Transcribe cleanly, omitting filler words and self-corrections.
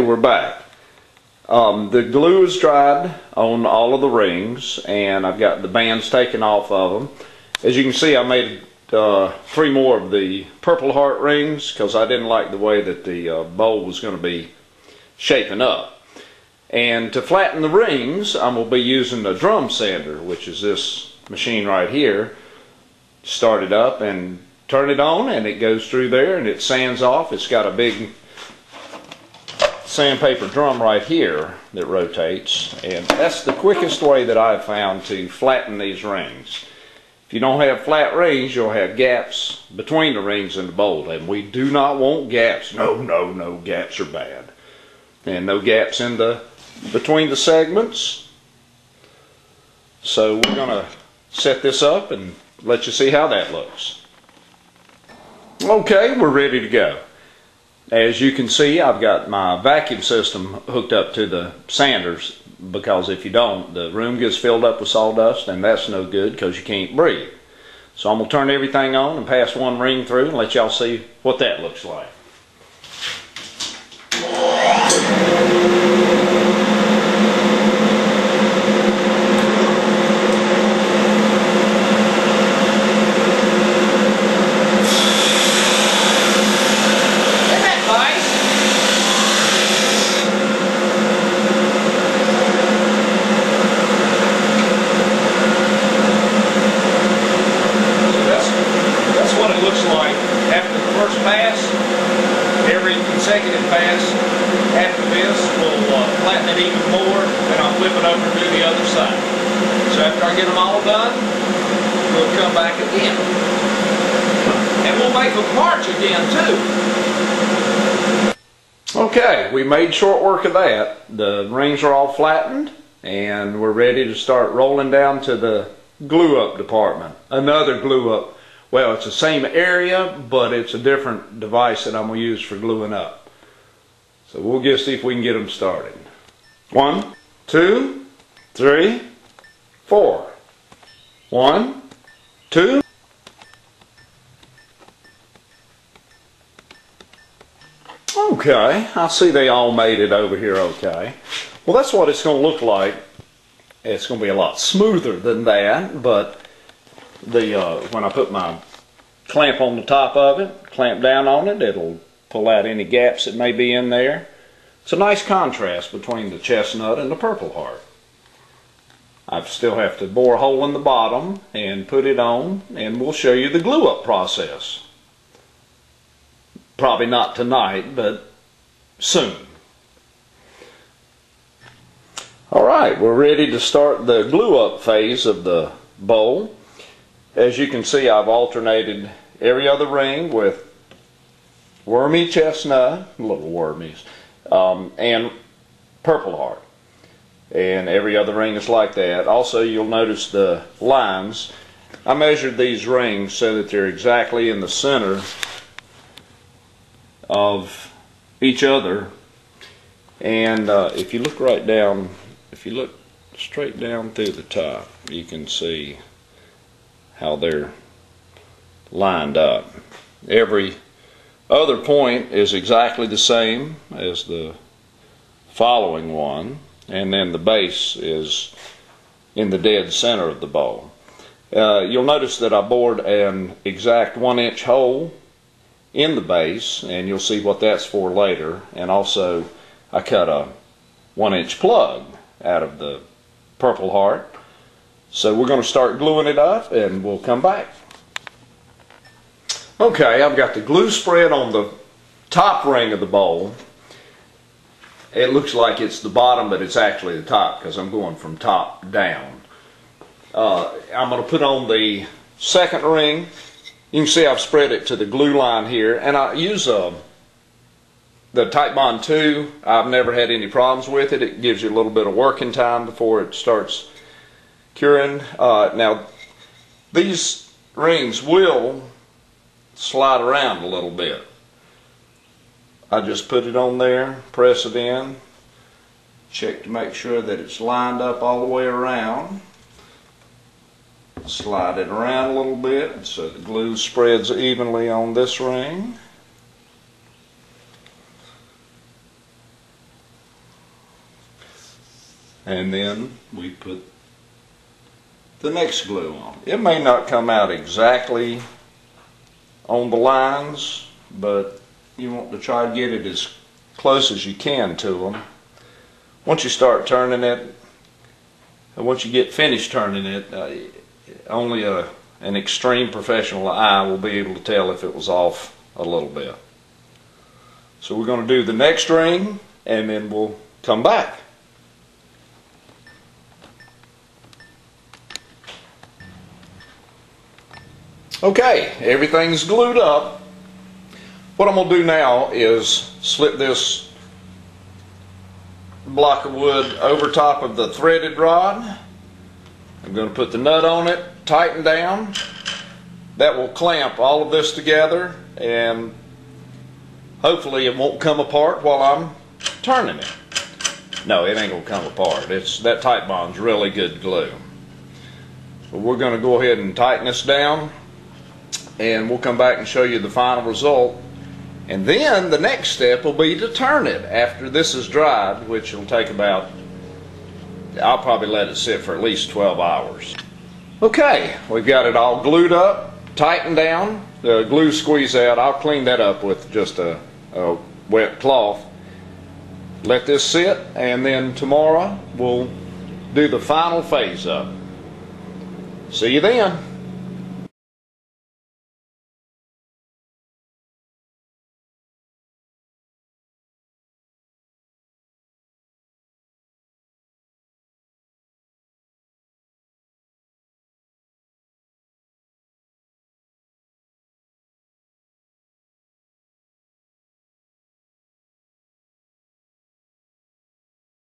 Okay, we're back. The glue is dried on all of the rings, and I've got the bands taken off of them. As you can see, I made 3 more of the Purple Heart rings because I didn't like the way that the bowl was going to be shaping up. And to flatten the rings, I'm going to be using a drum sander, which is this machine right here. Start it up and turn it on, and it goes through there and it sands off. It's got a big sandpaper drum right here that rotates, and that's the quickest way that I've found to flatten these rings. If you don't have flat rings, you'll have gaps between the rings and the bowl, and we do not want gaps. No, gaps are bad. And no gaps in between the segments. So we're going to set this up and let you see how that looks. Okay, we're ready to go. As you can see, I've got my vacuum system hooked up to the sanders, because if you don't, the room gets filled up with sawdust, and that's no good because you can't breathe. So I'm going to turn everything on and pass one ring through and let y'all see what that looks like. Consecutive pass after this will flatten it even more, then I'll flip it over and do the other side. So after I get them all done, we'll come back again. And we'll make them march again too. Okay, we made short work of that. The rings are all flattened, and we're ready to start rolling down to the glue up department. Another glue up. Well, it's the same area, but it's a different device that I'm going to use for gluing up. So we'll just see if we can get them started. 1, 2, 3, 4. 1, 2. Okay, I see they all made it over here okay. Well, that's what it's going to look like. It's going to be a lot smoother than that, but when I put my clamp on the top of it, clamp down on it, it'll pull out any gaps that may be in there. It's a nice contrast between the chestnut and the Purple Heart. I still have to bore a hole in the bottom and put it on, and we'll show you the glue up process. Probably not tonight, but soon. Alright, we're ready to start the glue up phase of the bowl. As you can see, I've alternated every other ring with wormy chestnut, little wormies, and Purple Heart. And every other ring is like that. Also, you'll notice the lines. I measured these rings so that they're exactly in the center of each other. And if you look right down, if you look straight down through the top, you can see how they're lined up. Every other point is exactly the same as the following one, and then the base is in the dead center of the bowl. You'll notice that I bored an exact 1-inch hole in the base, and you'll see what that's for later. And also I cut a 1-inch plug out of the Purple Heart. So we're going to start gluing it up, and we'll come back. Okay, I've got the glue spread on the top ring of the bowl. It looks like it's the bottom, but it's actually the top because I'm going from top down. I'm going to put on the second ring. You can see I've spread it to the glue line here, and I use the Type Bond 2. I've never had any problems with it. It gives you a little bit of working time before it starts curing. Now, these rings will slide around a little bit. I just put it on there, press it in, check to make sure that it's lined up all the way around. Slide it around a little bit so the glue spreads evenly on this ring. and then we put the next glue on. It may not come out exactly on the lines, but you want to try to get it as close as you can to them. Once you start turning it, and once you get finished turning it, only an extreme professional eye will be able to tell if it was off a little bit. So we're going to do the next ring, and then we'll come back. Okay, everything's glued up. What I'm going to do now is slip this block of wood over top of the threaded rod. I'm going to put the nut on it, tighten down. That will clamp all of this together, and hopefully it won't come apart while I'm turning it. No, it ain't going to come apart. That Titebond's really good glue. But we're going to go ahead and tighten this down, and we'll come back and show you the final result. And then the next step will be to turn it after this is dried, which will take about, I'll probably let it sit for at least 12 hours. Okay, we've got it all glued up, tightened down. The glue squeeze out. I'll clean that up with just a wet cloth. Let this sit, and then tomorrow we'll do the final phase up. See you then.